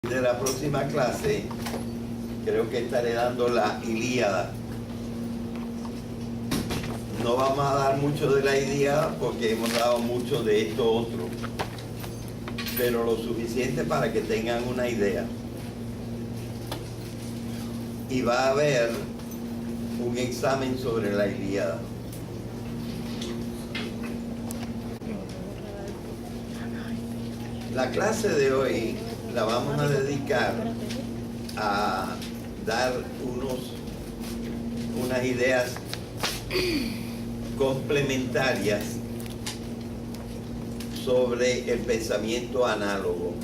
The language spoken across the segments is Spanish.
De la próxima clase, creo que estaré dando la Ilíada. No vamos a dar mucho de la Ilíada porque hemos dado mucho de esto otro, pero lo suficiente para que tengan una idea. Y va a haber un examen sobre la Ilíada. La clase de hoy la vamos a dedicar a dar unas ideas complementarias sobre el pensamiento análogo.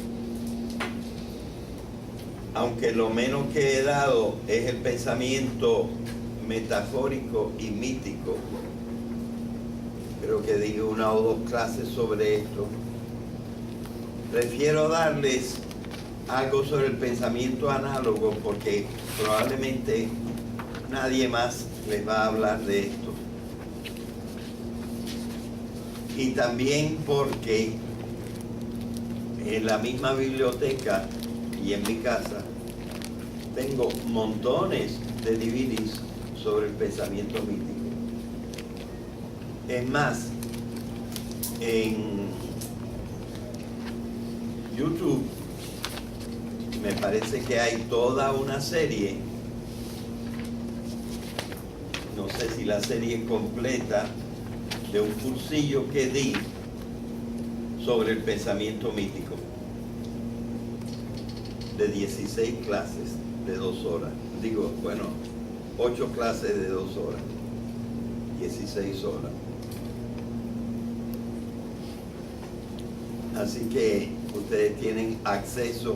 Aunque lo menos que he dado es el pensamiento metafórico y mítico. Creo que di una o dos clases sobre esto. Prefiero darles algo sobre el pensamiento análogo porque probablemente nadie más les va a hablar de esto. Y también porque en la misma biblioteca y en mi casa tengo montones de DVDs sobre el pensamiento mítico. Es más, en YouTube me parece que hay toda una serie, no sé si la serie completa, de un cursillo que di sobre el pensamiento mítico, de 16 clases de 2 horas. Digo, bueno, 8 clases de 2 horas, 16 horas. Así que ustedes tienen acceso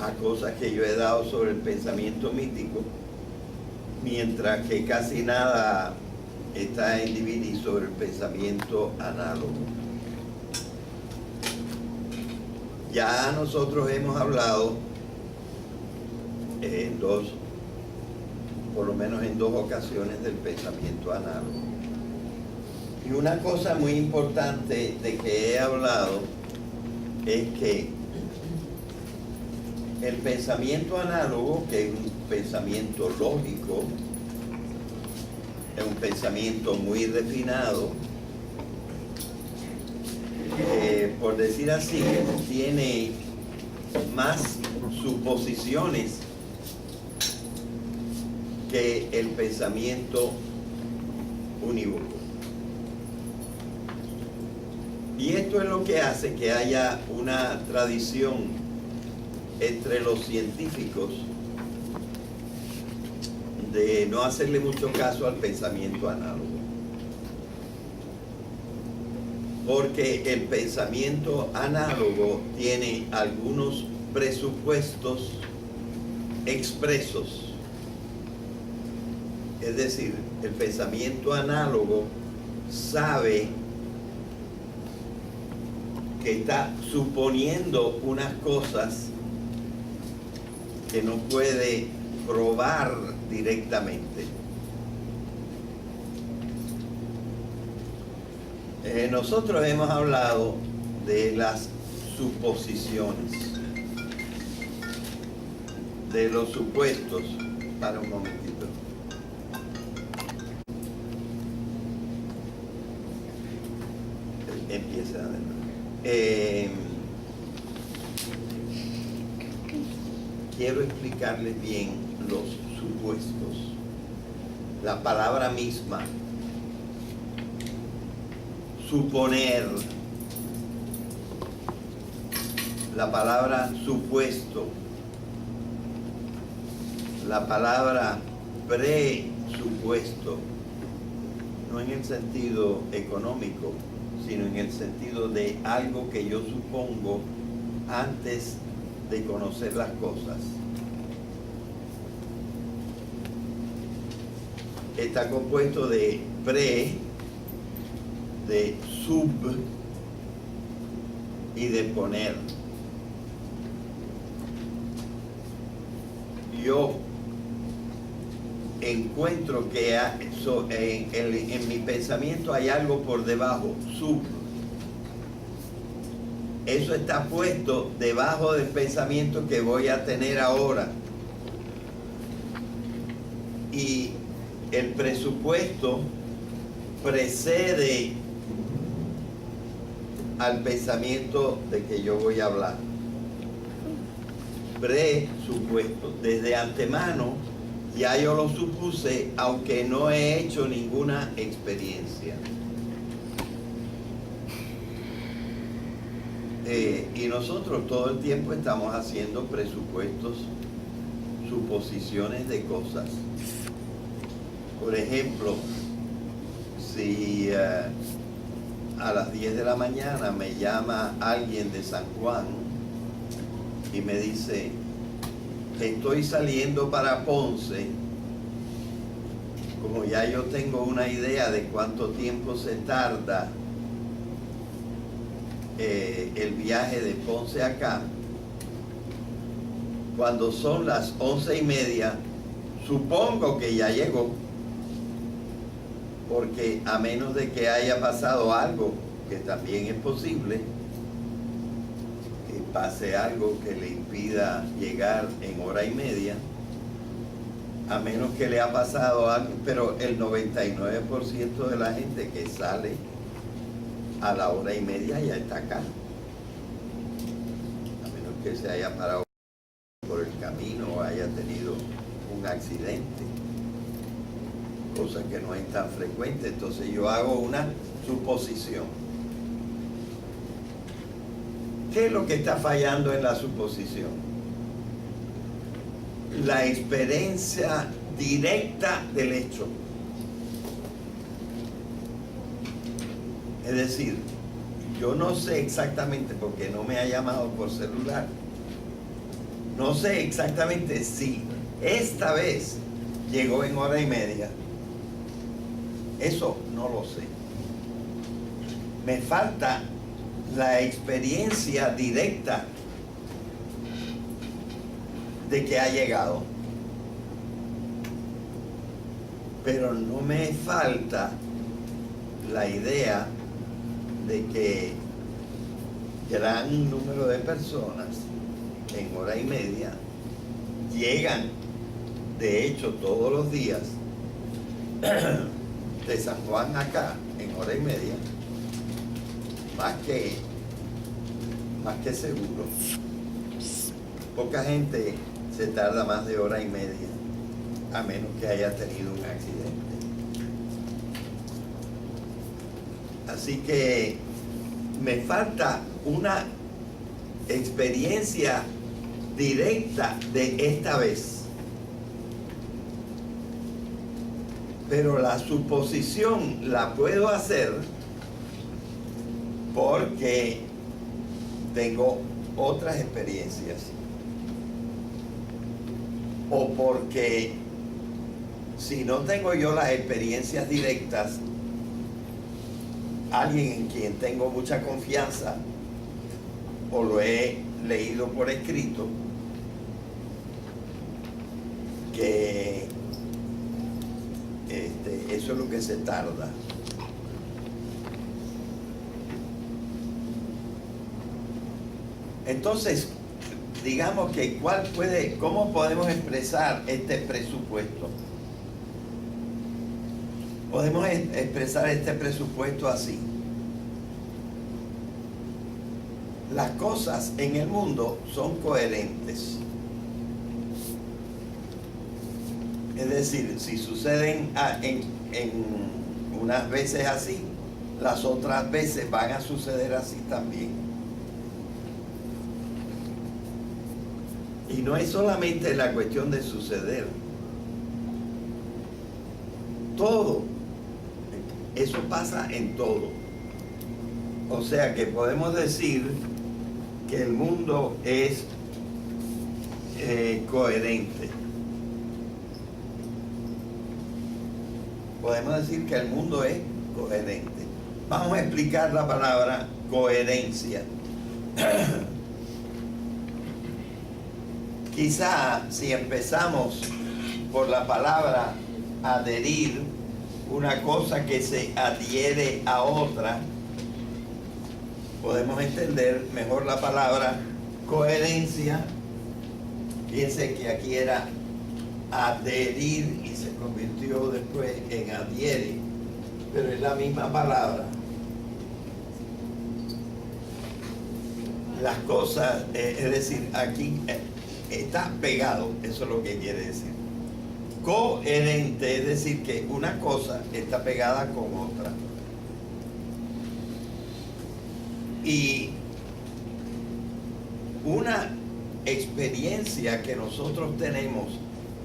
a cosas que yo he dado sobre el pensamiento mítico, mientras que casi nada está en DVD sobre el pensamiento análogo. Ya nosotros hemos hablado por lo menos en 2 ocasiones del pensamiento análogo. Y una cosa muy importante de que he hablado es que el pensamiento análogo, que es un pensamiento lógico, es un pensamiento muy refinado, por decir así, tiene más suposiciones que el pensamiento unívoco. Y esto es lo que hace que haya una tradición entre los científicos de no hacerle mucho caso al pensamiento análogo. Porque el pensamiento análogo tiene algunos presupuestos expresos. Es decir, el pensamiento análogo sabe que está suponiendo unas cosas que no puede probar directamente. Nosotros hemos hablado de las suposiciones, de los supuestos. Para un momentito. Empieza de nuevo. Quiero explicarles bien los supuestos. La palabra misma, suponer, la palabra supuesto, la palabra presupuesto, no en el sentido económico, sino en el sentido de algo que yo supongo antes de conocer las cosas. Está compuesto de pre, de sub y de poner. Yo encuentro que en mi pensamiento hay algo por debajo, sub. eso está puesto debajo del pensamiento que voy a tener ahora. Y el presupuesto precede al pensamiento de que yo voy a hablar. Presupuesto. Desde antemano ya yo lo supuse, aunque no he hecho ninguna experiencia. Y nosotros todo el tiempo estamos haciendo presupuestos, suposiciones de cosas. Por ejemplo, si a las 10 de la mañana me llama alguien de San Juan y me dice, estoy saliendo para Ponce, como ya yo tengo una idea de cuánto tiempo se tarda el viaje de Ponce acá, cuando son las 11:30, supongo que ya llegó, porque a menos de que haya pasado algo, que también es posible, que pase algo que le impida llegar en 1:30, a menos que le ha pasado algo, pero el 99% de la gente que sale a la 1:30 ya está acá, a menos que se haya parado por el camino o haya tenido un accidente, cosa que no es tan frecuente. Entonces yo hago una suposición. ¿Qué es lo que está fallando en la suposición? La experiencia directa del hecho. Es decir, yo no sé exactamente, porque no me ha llamado por celular, no sé exactamente si esta vez llegó en 1:30. Eso no lo sé. Me falta la experiencia directa de que ha llegado. Pero no me falta la idea de que gran número de personas en 1:30 llegan, de hecho todos los días, de San Juan acá en 1:30, más que seguro. Poca gente se tarda más de 1:30, a menos que haya tenido un accidente. Así que me falta una experiencia directa de esta vez. Pero la suposición la puedo hacer porque tengo otras experiencias. O porque si no tengo yo las experiencias directas, alguien en quien tengo mucha confianza o lo he leído por escrito, que eso es lo que se tarda. Entonces, digamos que ¿cómo podemos expresar este presupuesto? Podemos expresar este presupuesto así. Las cosas en el mundo son coherentes. Es decir, si suceden en unas veces así, las otras veces van a suceder así también. Y no es solamente la cuestión de suceder. Todo. Eso pasa en todo. O sea que podemos decir que el mundo es coherente. Podemos decir que el mundo es coherente. Vamos a explicar la palabra coherencia. Quizá si empezamos por la palabra adherir, una cosa que se adhiere a otra, podemos entender mejor la palabra coherencia. Fíjense que aquí era adherir y se convirtió después en adhiere, pero es la misma palabra. Las cosas, es decir, aquí está pegado, eso es lo que quiere decir. Coherente es decir que una cosa está pegada con otra. Y una experiencia que nosotros tenemos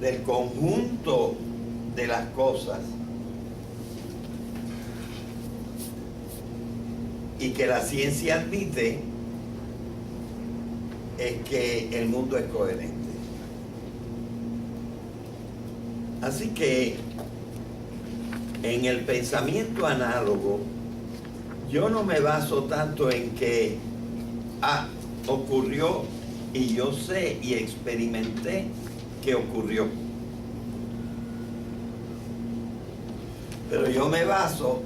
del conjunto de las cosas y que la ciencia admite es que el mundo es coherente. Así que en el pensamiento análogo yo no me baso tanto en que ocurrió y yo sé y experimenté que ocurrió, pero yo me baso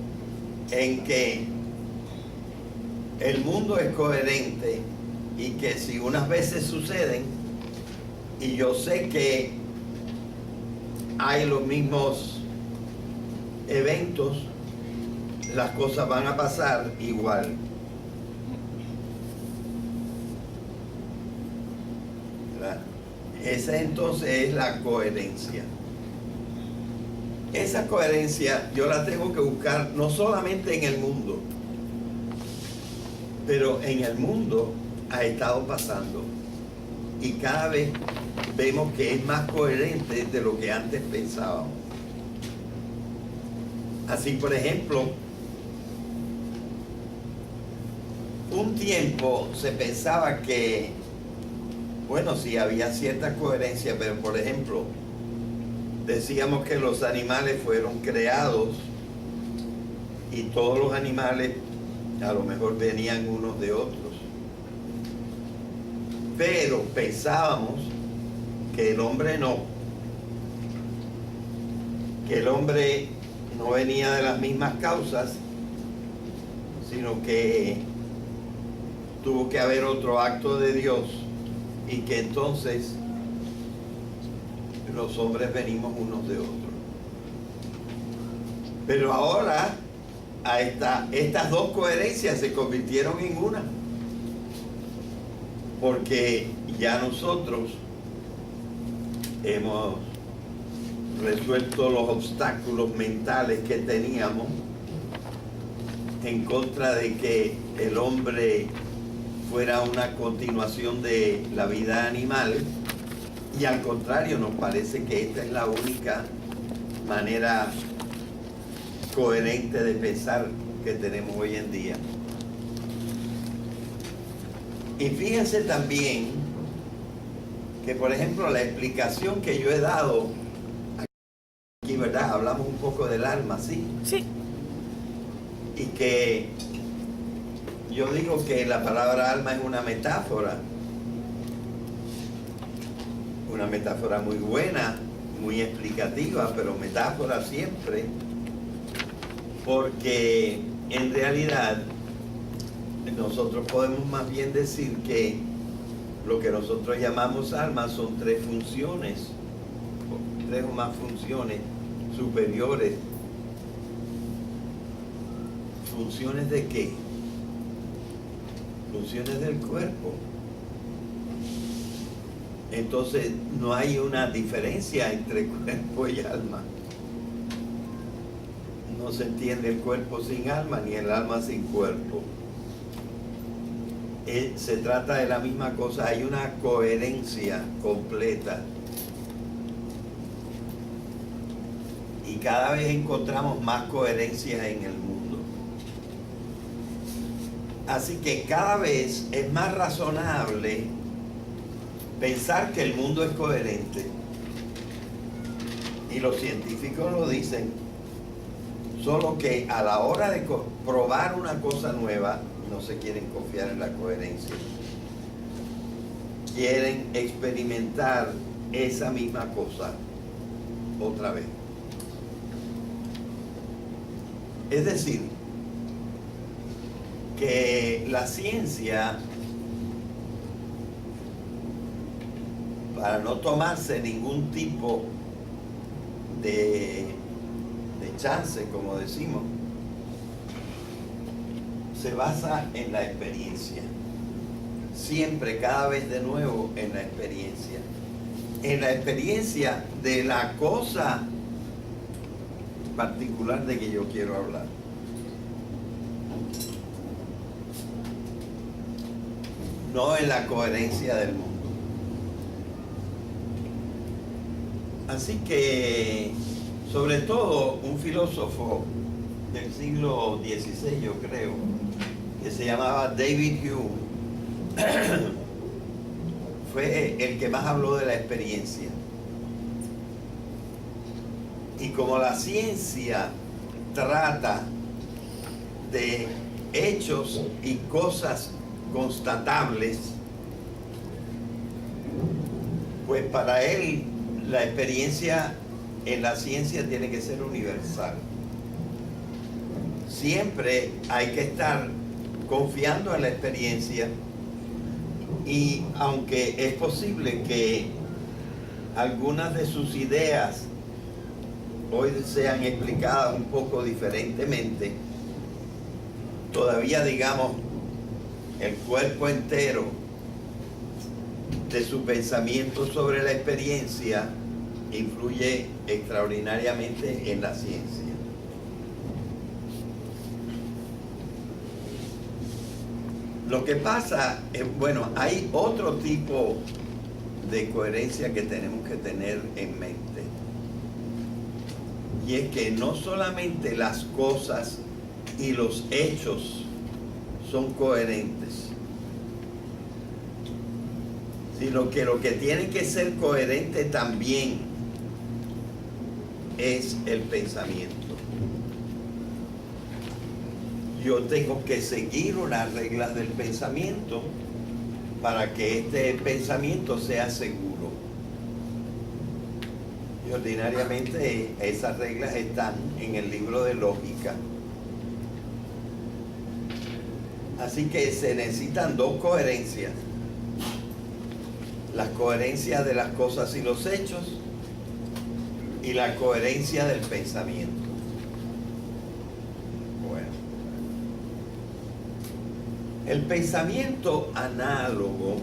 en que el mundo es coherente y que si unas veces suceden y yo sé que hay los mismos eventos, las cosas van a pasar igual. Esa entonces es la coherencia. Esa coherencia yo la tengo que buscar no solamente en el mundo, pero en el mundo ha estado pasando y cada vez vemos que es más coherente de lo que antes pensábamos. Así, por ejemplo, un tiempo se pensaba que, bueno, sí había cierta coherencia, pero por ejemplo, decíamos que los animales fueron creados y todos los animales a lo mejor venían unos de otros. Pero pensábamos que el hombre no, que el hombre no venía de las mismas causas, sino que tuvo que haber otro acto de Dios y que entonces los hombres venimos unos de otros. Pero ahora estas dos coherencias se convirtieron en una, porque ya nosotros hemos resuelto los obstáculos mentales que teníamos en contra de que el hombre fuera una continuación de la vida animal, y al contrario nos parece que esta es la única manera coherente de pensar que tenemos hoy en día. Y fíjense también que, por ejemplo, la explicación que yo he dado aquí, ¿verdad? Hablamos un poco del alma, ¿sí? Sí. Y que yo digo que la palabra alma es una metáfora muy buena, muy explicativa, pero metáfora siempre, porque en realidad nosotros podemos más bien decir que lo que nosotros llamamos alma son tres funciones, tres o más funciones superiores. ¿Funciones de qué? Funciones del cuerpo. Entonces no hay una diferencia entre cuerpo y alma. No se entiende el cuerpo sin alma ni el alma sin cuerpo. Se trata de la misma cosa, hay una coherencia completa. Y cada vez encontramos más coherencia en el mundo. Así que cada vez es más razonable pensar que el mundo es coherente. Y los científicos lo dicen. Solo que a la hora de probar una cosa nueva, no se quieren confiar en la coherencia. Quieren experimentar esa misma cosa otra vez. Es decir, que la ciencia, para no tomarse ningún tipo de chance, como decimos, se basa en la experiencia. Siempre, cada vez de nuevo, en la experiencia. En la experiencia de la cosa particular de que yo quiero hablar. No en la coherencia del mundo. Así que, sobre todo, un filósofo del siglo XVI, yo creo, que se llamaba David Hume, fue el que más habló de la experiencia. Y como la ciencia trata de hechos y cosas constatables, pues para él la experiencia en la ciencia tiene que ser universal. Siempre hay que estar confiando en la experiencia, y aunque es posible que algunas de sus ideas hoy sean explicadas un poco diferentemente, todavía, digamos, el cuerpo entero de su pensamiento sobre la experiencia influye extraordinariamente en la ciencia. Lo que pasa es, bueno, hay otro tipo de coherencia que tenemos que tener en mente. Y es que no solamente las cosas y los hechos son coherentes, sino que lo que tiene que ser coherente también es el pensamiento. Yo tengo que seguir unas reglas del pensamiento para que este pensamiento sea seguro. Y ordinariamente esas reglas están en el libro de lógica. Así que se necesitan dos coherencias. La coherencia de las cosas y los hechos y la coherencia del pensamiento. Bueno. El pensamiento análogo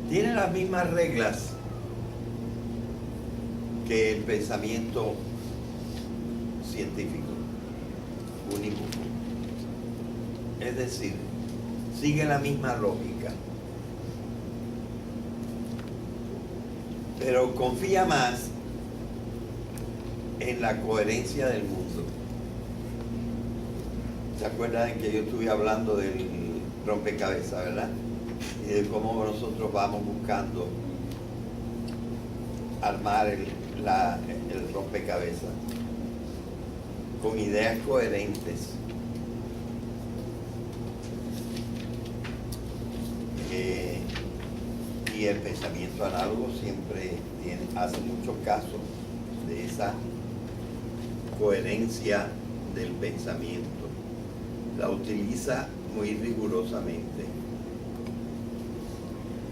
tiene las mismas reglas que el pensamiento científico, único. Es decir, sigue la misma lógica, pero confía más en la coherencia del mundo. ¿Se acuerdan que yo estuve hablando del rompecabezas, verdad? Y de cómo nosotros vamos buscando armar el rompecabezas con ideas coherentes. Y el pensamiento análogo siempre hace mucho caso de esa coherencia del pensamiento. La utiliza muy rigurosamente.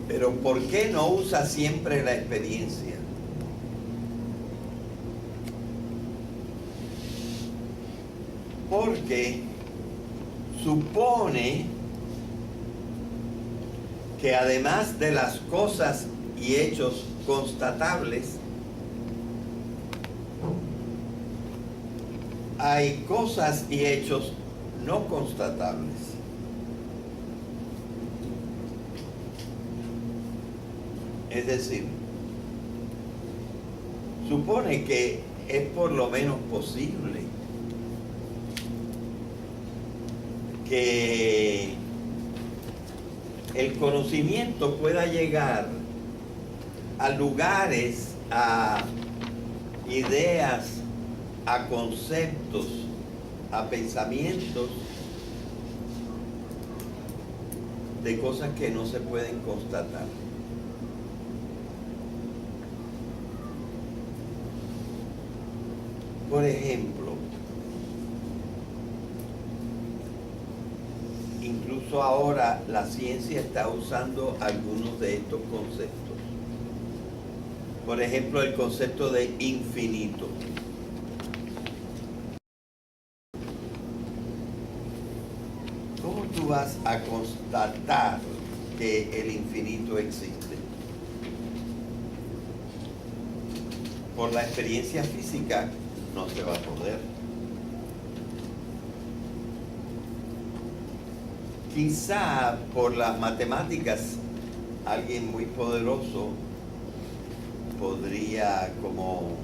Pero ¿por qué no usa siempre la experiencia? Porque supone que además de las cosas y hechos constatables, hay cosas y hechos no constatables. Es decir, supone que es por lo menos posible que el conocimiento pueda llegar a lugares, a ideas, a conceptos, a pensamientos de cosas que no se pueden constatar. Por ejemplo, incluso ahora la ciencia está usando algunos de estos conceptos. Por ejemplo, el concepto de infinito. ¿Cómo tú vas a constatar que el infinito existe? Por la experiencia física no se va a poder. Quizá por las matemáticas alguien muy poderoso podría como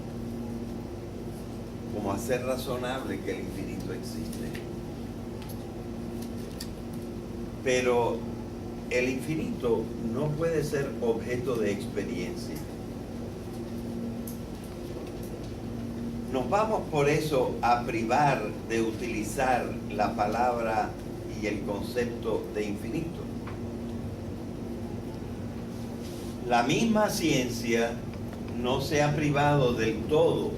hacer razonable que el infinito existe. Pero el infinito no puede ser objeto de experiencia. Nos vamos por eso a privar de utilizar la palabra y el concepto de infinito. La misma ciencia no se ha privado del todo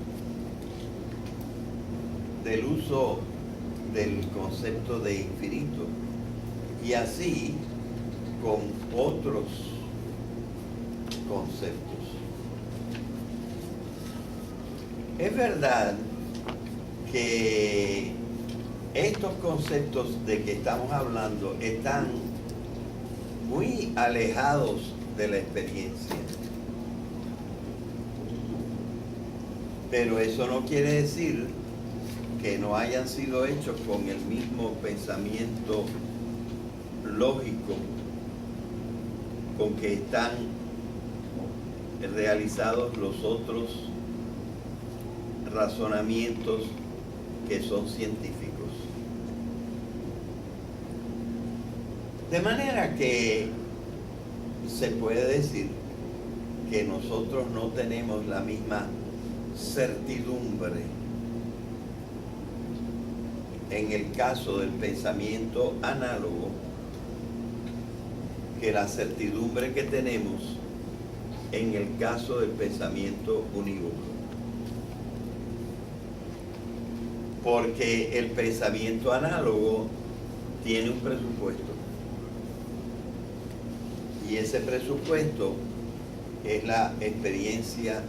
del uso del concepto de infinito, y así con otros conceptos. Es verdad que estos conceptos de que estamos hablando están muy alejados de la experiencia. Pero eso no quiere decir que no hayan sido hechos con el mismo pensamiento lógico con que están realizados los otros razonamientos que son científicos. De manera que se puede decir que nosotros no tenemos la misma certidumbre en el caso del pensamiento análogo que la certidumbre que tenemos en el caso del pensamiento unívoco. Porque el pensamiento análogo tiene un presupuesto. Y ese presupuesto es la experiencia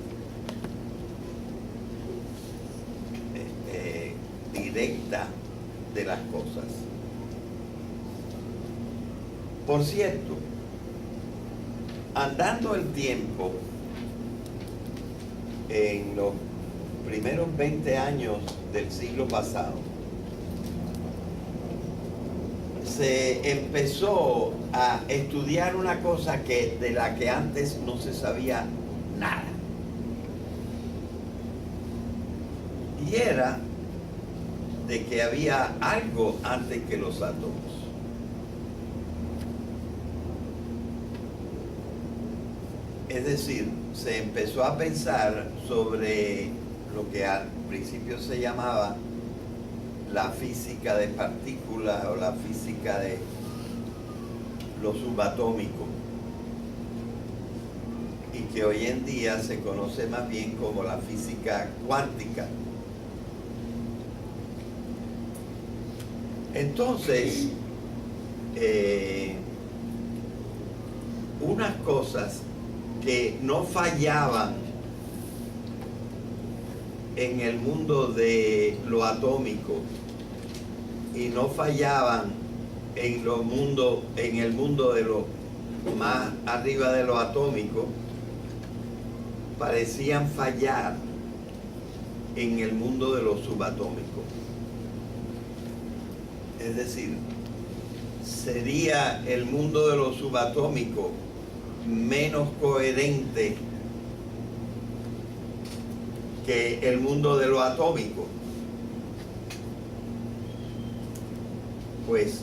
directa de las cosas. Por cierto, andando el tiempo, en los primeros 20 años del siglo pasado, se empezó a estudiar una cosa de la que antes no se sabía nada. Y era de que había algo antes que los átomos. Es decir, se empezó a pensar sobre lo que al principio se llamaba la física de partículas o la física de lo subatómico, y que hoy en día se conoce más bien como la física cuántica. Entonces, unas cosas que no fallaban en el mundo de lo atómico y no fallaban en el mundo de lo más arriba de lo atómico, parecían fallar en el mundo de lo subatómico. Es decir, sería el mundo de lo subatómico menos coherente que el mundo de lo atómico. Pues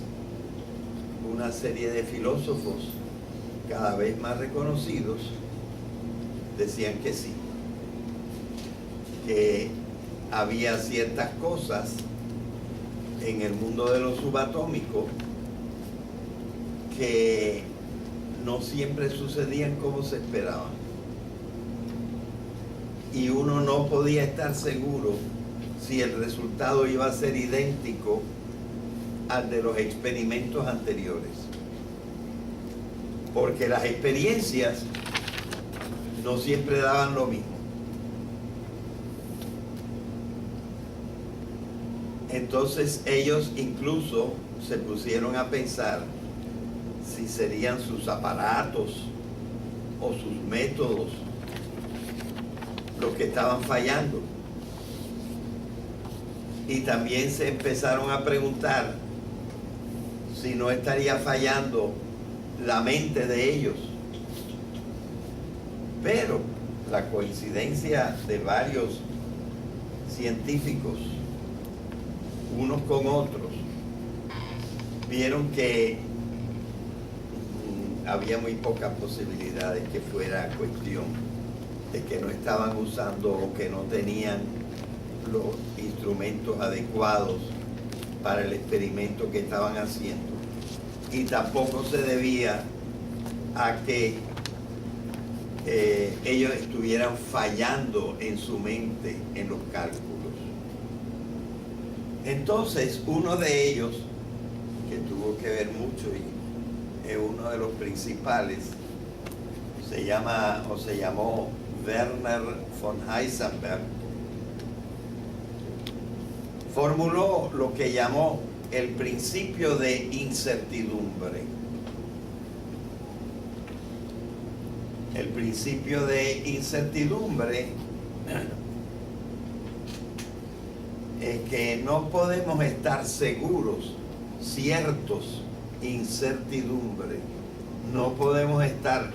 una serie de filósofos cada vez más reconocidos decían que sí, que había ciertas cosas en el mundo de lo subatómico que no siempre sucedían como se esperaba, y uno no podía estar seguro si el resultado iba a ser idéntico al de los experimentos anteriores. Porque las experiencias no siempre daban lo mismo. Entonces ellos incluso se pusieron a pensar si serían sus aparatos o sus métodos los que estaban fallando. Y también se empezaron a preguntar si no estaría fallando la mente de ellos. Pero la coincidencia de varios científicos, unos con otros, vieron que había muy pocas posibilidades que fuera cuestión de que no estaban usando o que no tenían los instrumentos adecuados para el experimento que estaban haciendo. Y tampoco se debía a que ellos estuvieran fallando en su mente en los cálculos. Entonces, uno de ellos, que tuvo que ver mucho y es uno de los principales, se llamó Werner von Heisenberg, formuló lo que llamó el principio de incertidumbre. El principio de incertidumbre es que no podemos estar seguros, ciertos, incertidumbre. No podemos estar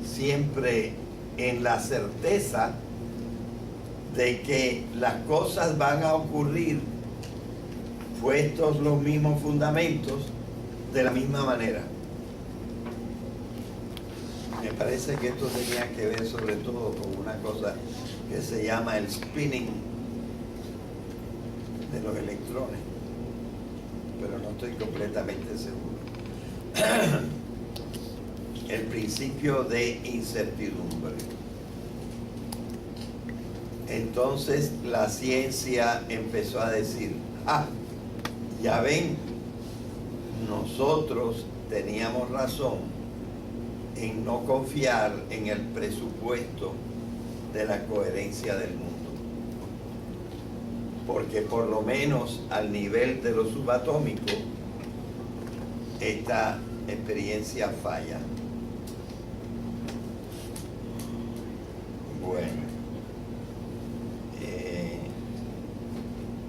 siempre en la certeza de que las cosas van a ocurrir puestos los mismos fundamentos de la misma manera. Me parece que esto tenía que ver sobre todo con una cosa que se llama el spinning de los electrones, pero no estoy completamente seguro. El principio de incertidumbre. Entonces la ciencia empezó a decir, ya ven, nosotros teníamos razón en no confiar en el presupuesto de la coherencia del mundo. Porque por lo menos al nivel de lo subatómico, esta experiencia falla. Bueno,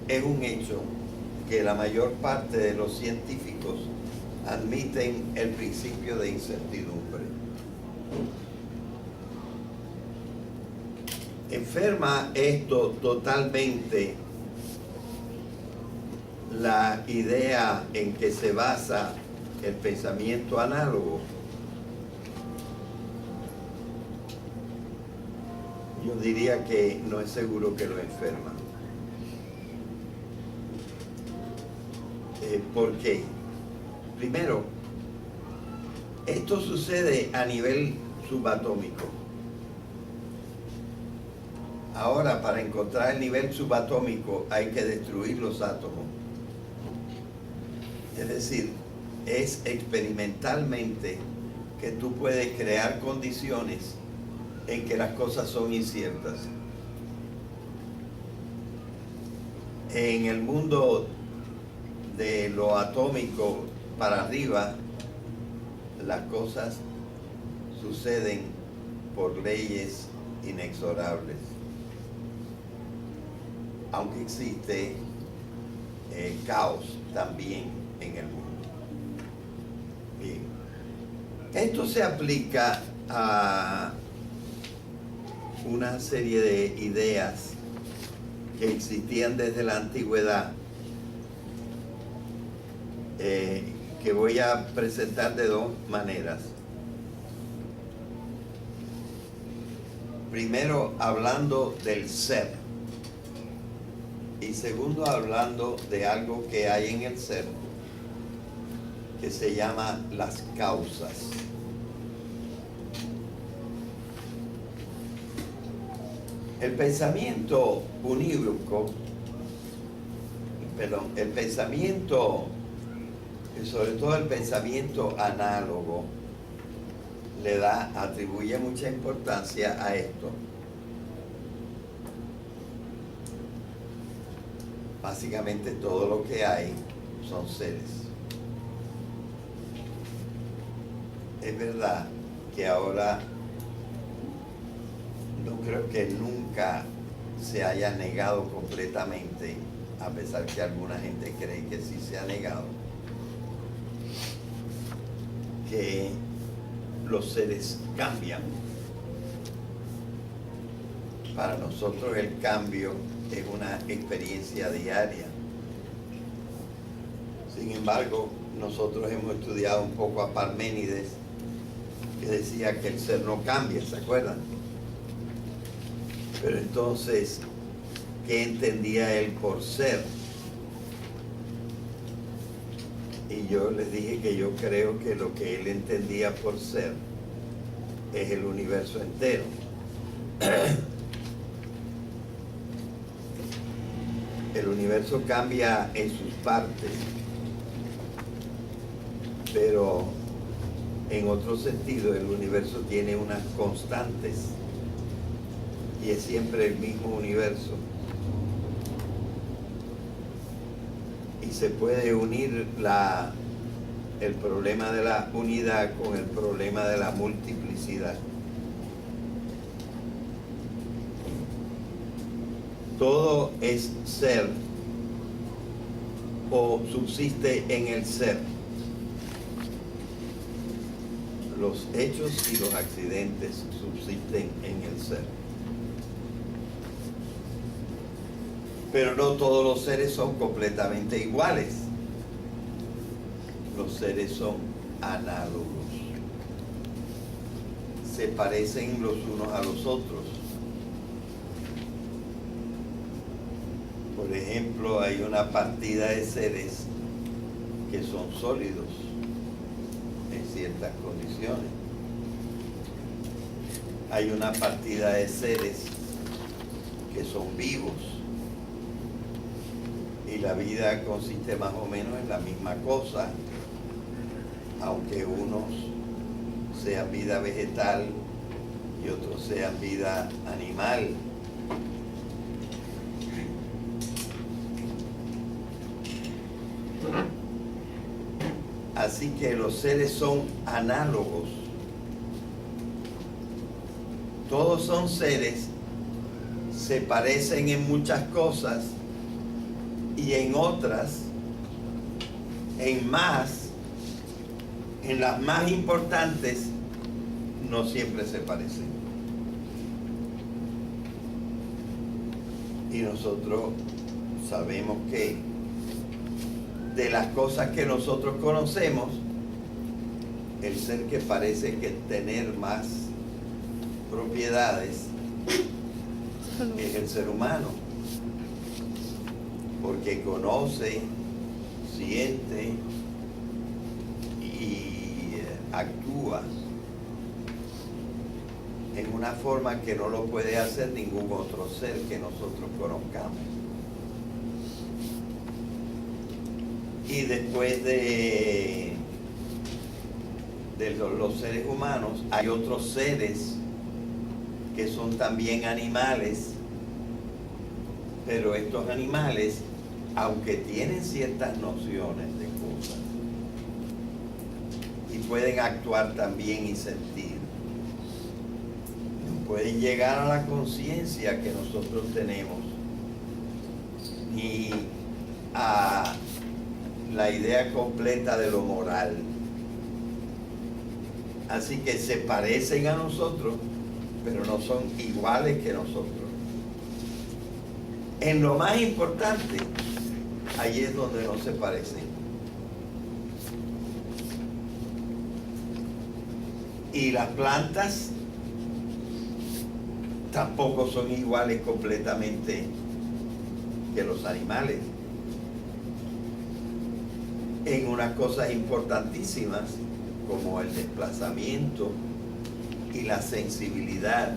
es un hecho que la mayor parte de los científicos admiten el principio de incertidumbre. Enferma esto totalmente la idea en que se basa el pensamiento análogo. Yo diría que no es seguro que lo enferma. ¿Por qué? Primero, esto sucede a nivel subatómico. Ahora, para encontrar el nivel subatómico hay que destruir los átomos. Es decir, es experimentalmente que tú puedes crear condiciones en que las cosas son inciertas. En el mundo de lo atómico para arriba, las cosas suceden por leyes inexorables. Aunque existe caos también en el mundo. Bien. Esto se aplica a una serie de ideas que existían desde la antigüedad, que voy a presentar de dos maneras. Primero, hablando del ser, y segundo, hablando de algo que hay en el ser que se llama las causas. El pensamiento unívoco, el pensamiento y sobre todo el pensamiento análogo atribuye mucha importancia a esto. Básicamente todo lo que hay son seres. Es verdad que ahora no creo que nunca se haya negado completamente, a pesar que alguna gente cree que sí se ha negado, que los seres cambian. Para nosotros el cambio es una experiencia diaria. Sin embargo, nosotros hemos estudiado un poco a Parménides, que decía que el ser no cambia, ¿se acuerdan? Pero entonces, ¿qué entendía él por ser? Y yo les dije que yo creo que lo que él entendía por ser es el universo entero. El universo cambia en sus partes, pero en otro sentido el universo tiene unas constantes y es siempre el mismo universo. Y se puede unir el problema de la unidad con el problema de la multiplicidad. Todo es ser o subsiste en el ser. Los hechos y los accidentes subsisten en el ser. Pero no todos los seres son completamente iguales. Los seres son análogos. Se parecen los unos a los otros. Por ejemplo, hay una partida de seres que son sólidos en ciertas condiciones. Hay una partida de seres que son vivos. Y la vida consiste más o menos en la misma cosa, aunque unos sean vida vegetal y otros sean vida animal. Así que los seres son análogos. Todos son seres, se parecen en muchas cosas y en otras, en las más importantes, no siempre se parecen. Y nosotros sabemos que de las cosas que nosotros conocemos, el ser que parece que tener más propiedades es el ser humano, porque conoce, siente y actúa en una forma que no lo puede hacer ningún otro ser que nosotros conozcamos. Y después de los seres humanos, hay otros seres que son también animales, pero estos animales, aunque tienen ciertas nociones de cosas y pueden actuar también y sentir, no pueden llegar a la conciencia que nosotros tenemos, ni a la idea completa de lo moral. Así que se parecen a nosotros, pero no son iguales que nosotros. En lo más importante, ahí es donde no se parecen. Y las plantas tampoco son iguales completamente que los animales. En unas cosas importantísimas como el desplazamiento y la sensibilidad,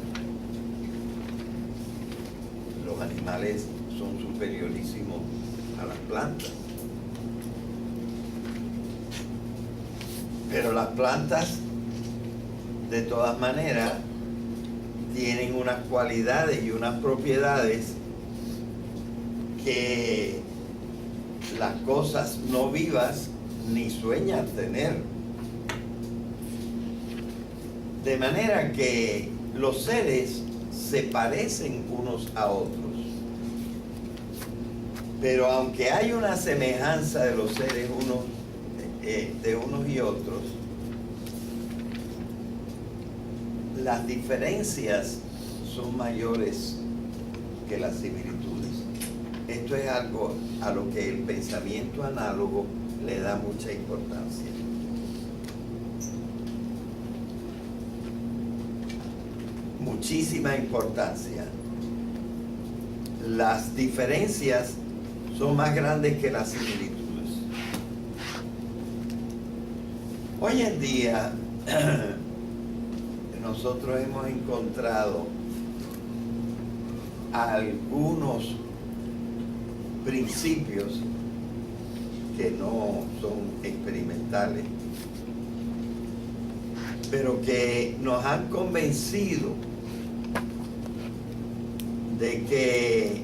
los animales son superiorísimos a las plantas. Pero las plantas, de todas maneras, tienen unas cualidades y unas propiedades que las cosas no vivas ni sueñan tener. De manera que los seres se parecen unos a otros. Pero aunque hay una semejanza de los seres de unos y otros, las diferencias son mayores que las similitudes. Esto es algo a lo que el pensamiento análogo le da mucha importancia. Muchísima importancia. Las diferencias son más grandes que las similitudes. Hoy en día nosotros hemos encontrado algunos principios que no son experimentales, pero que nos han convencido de que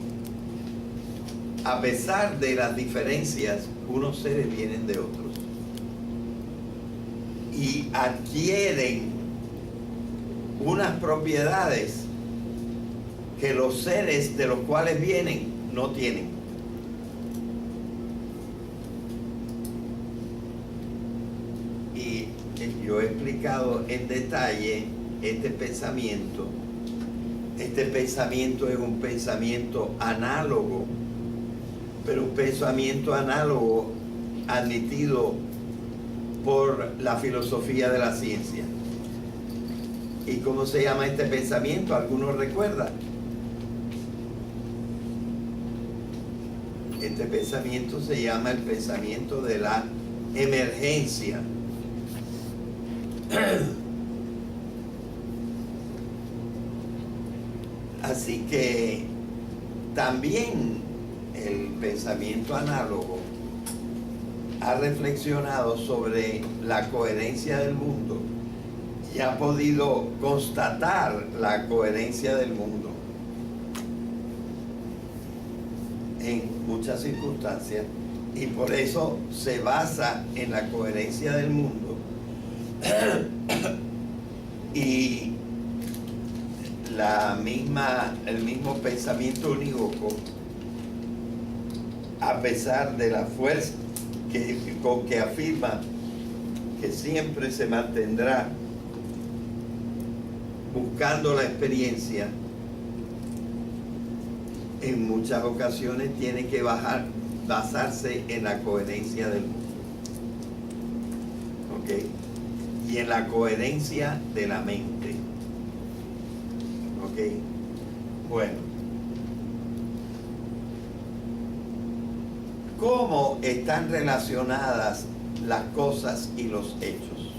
a pesar de las diferencias, unos seres vienen de otros y adquieren unas propiedades que los seres de los cuales vienen no tienen. Y yo he explicado en detalle este pensamiento. Este pensamiento es un pensamiento análogo, pero un pensamiento análogo admitido por la filosofía de la ciencia. ¿Y cómo se llama este pensamiento? ¿Algunos recuerdan? Este pensamiento se llama el pensamiento de la emergencia. Así que también el pensamiento análogo ha reflexionado sobre la coherencia del mundo y ha podido constatar la coherencia del mundo en muchas circunstancias, y por eso se basa en la coherencia del mundo y el mismo pensamiento unívoco, a pesar de la fuerza con que afirma que siempre se mantendrá buscando la experiencia, en muchas ocasiones tiene que basarse en la coherencia del mundo. ¿Ok? Y en la coherencia de la mente. ¿Ok? Bueno. ¿Cómo están relacionadas las cosas y los hechos?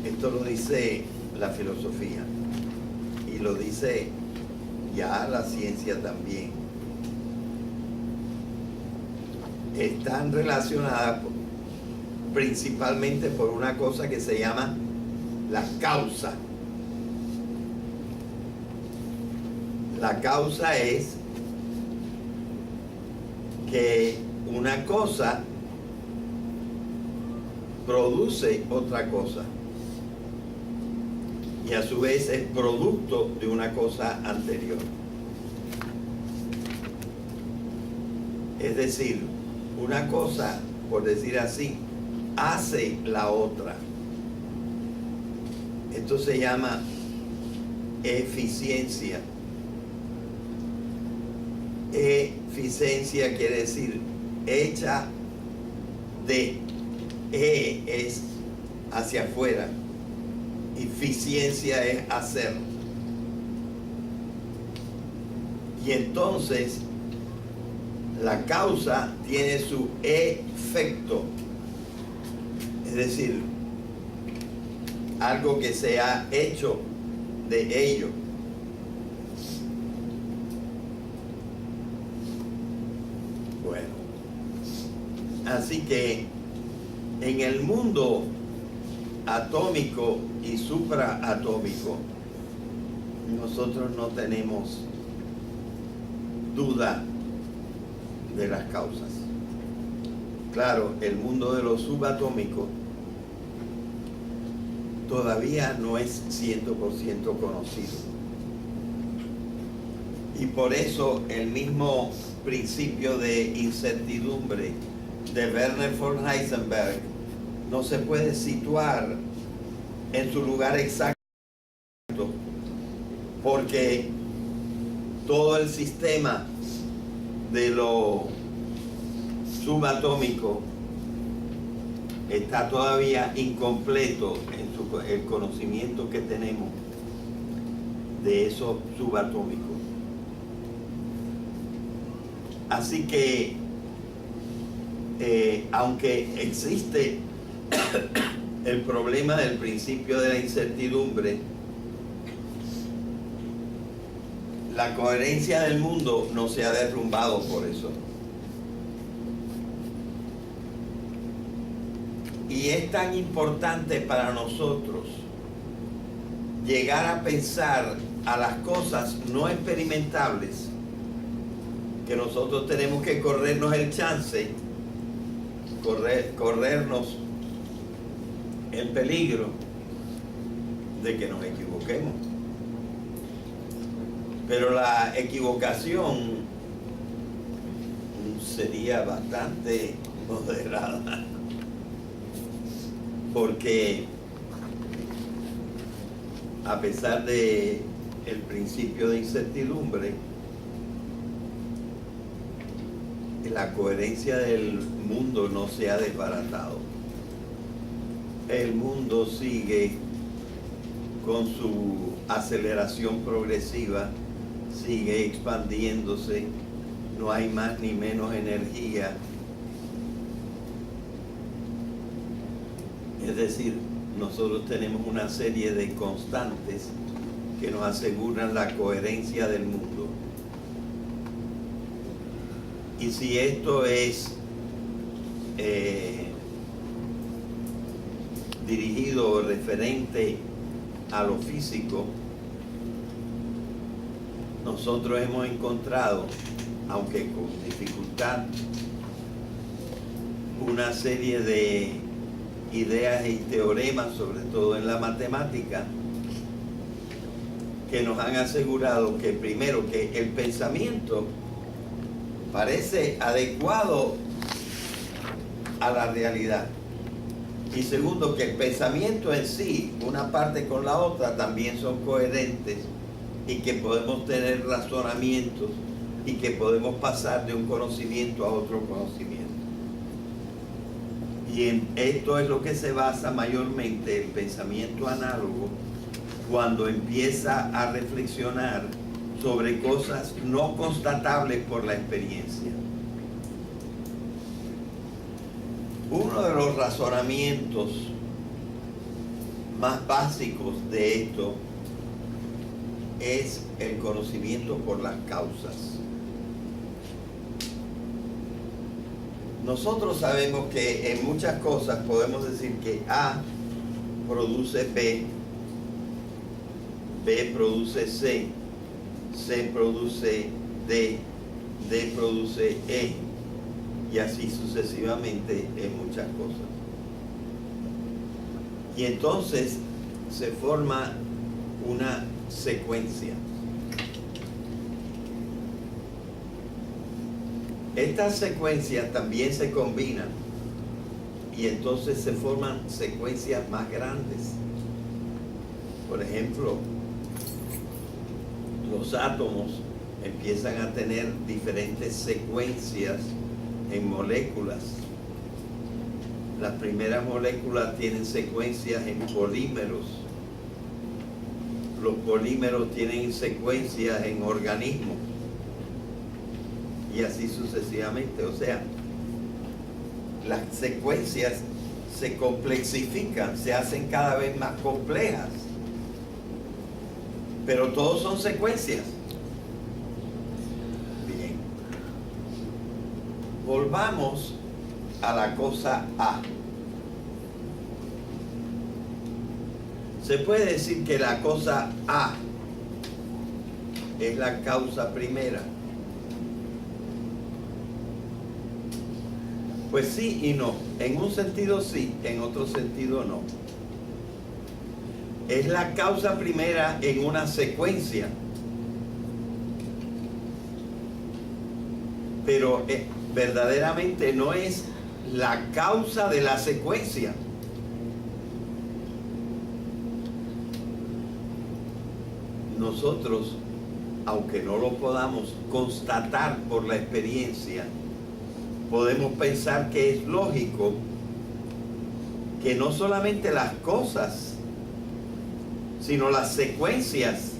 Esto lo dice la filosofía y lo dice ya la ciencia también. Están relacionadas principalmente por una cosa que se llama la causa. La causa es que una cosa produce otra cosa y a su vez es producto de una cosa anterior. Es decir, una cosa, por decir así, hace la otra. Esto se llama eficiencia. Eficiencia quiere decir hecha de. Es hacia afuera. Eficiencia es hacer. Y entonces la causa tiene su efecto. Es decir, algo que se ha hecho de ello. Bueno, Así que en el mundo atómico y supraatómico, nosotros no tenemos duda de las causas. Claro, el mundo de lo subatómico todavía no es 100% conocido. Y por eso el mismo principio de incertidumbre de Werner von Heisenberg no se puede situar en su lugar exacto, porque todo el sistema de lo subatómico está todavía incompleto en el conocimiento que tenemos de esos subatómicos. Así que, aunque existe el problema del principio de la incertidumbre, la coherencia del mundo no se ha derrumbado por eso. Y es tan importante para nosotros llegar a pensar a las cosas no experimentables, que nosotros tenemos que corrernos el chance, corrernos el peligro de que nos equivoquemos. Pero la equivocación sería bastante moderada, porque a pesar de el principio de incertidumbre, la coherencia del mundo no se ha desbaratado. El mundo sigue con su aceleración progresiva, sigue expandiéndose, no hay más ni menos energía. Es decir, nosotros tenemos una serie de constantes que nos aseguran la coherencia del mundo. Y si esto es dirigido o referente a lo físico, nosotros hemos encontrado, aunque con dificultad, una serie de ideas y teoremas, sobre todo en la matemática, que nos han asegurado que primero que el pensamiento parece adecuado a la realidad, y segundo que el pensamiento en sí, una parte con la otra, también son coherentes, y que podemos tener razonamientos y que podemos pasar de un conocimiento a otro conocimiento. Y en esto es lo que se basa mayormente el pensamiento análogo, cuando empieza a reflexionar sobre cosas no constatables por la experiencia. Uno de los razonamientos más básicos de esto es el conocimiento por las causas. Nosotros sabemos que en muchas cosas podemos decir que A produce B, B produce C, C produce D, D produce E, y así sucesivamente en muchas cosas. Y entonces se forma una secuencia. Estas secuencias también se combinan y entonces se forman secuencias más grandes. Por ejemplo, los átomos empiezan a tener diferentes secuencias en moléculas. Las primeras moléculas tienen secuencias en polímeros. Los polímeros tienen secuencias en organismos. Y así sucesivamente. O sea, las secuencias se complexifican, se hacen cada vez más complejas. Pero todos son secuencias. Bien. Volvamos a la cosa A. Se puede decir que la cosa A es la causa primera. Pues sí y no. En un sentido sí, en otro sentido no. Es la causa primera en una secuencia. Pero verdaderamente no es la causa de la secuencia. Nosotros, aunque no lo podamos constatar por la experiencia, podemos pensar que es lógico que no solamente las cosas, sino las secuencias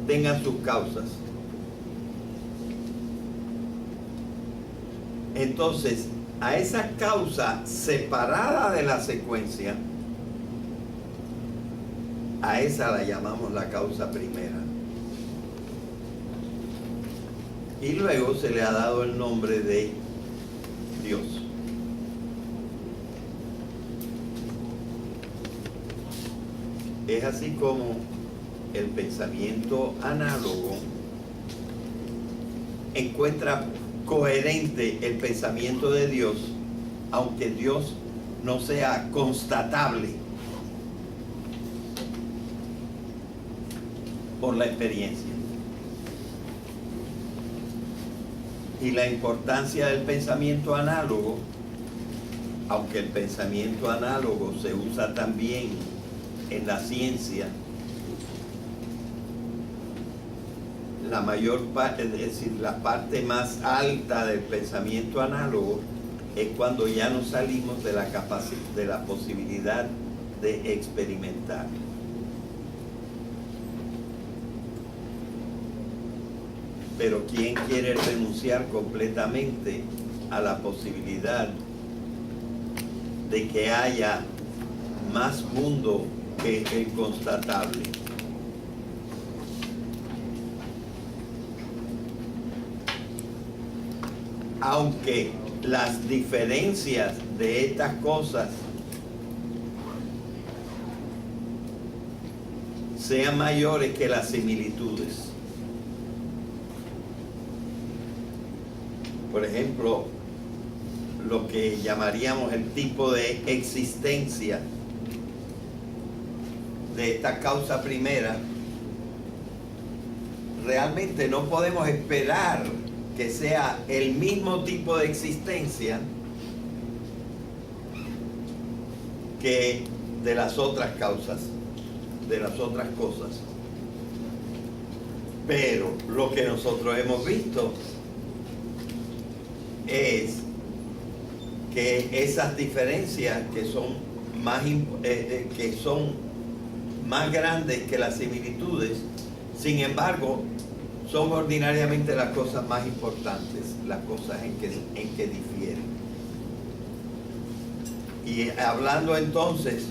tengan sus causas. Entonces, a esa causa separada de la secuencia, a esa la llamamos la causa primera. Y luego se le ha dado el nombre de Dios. Es así como el pensamiento análogo encuentra coherente el pensamiento de Dios, aunque Dios no sea constatable por la experiencia. Y la importancia del pensamiento análogo, aunque el pensamiento análogo se usa también en la ciencia, la mayor parte, es decir, la parte más alta del pensamiento análogo es cuando ya nos salimos de la capacidad, de la posibilidad de experimentar. Pero ¿quién quiere renunciar completamente a la posibilidad de que haya más mundo que el constatable? Aunque las diferencias de estas cosas sean mayores que las similitudes. Por ejemplo, lo que llamaríamos el tipo de existencia de esta causa primera, realmente no podemos esperar que sea el mismo tipo de existencia que de las otras causas, de las otras cosas. Pero lo que nosotros hemos visto es que esas diferencias que son más grandes que las similitudes, sin embargo, son ordinariamente las cosas más importantes, las cosas en que difieren. Y hablando entonces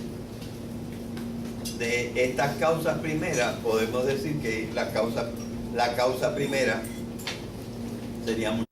de estas causas primeras, podemos decir que la causa primera sería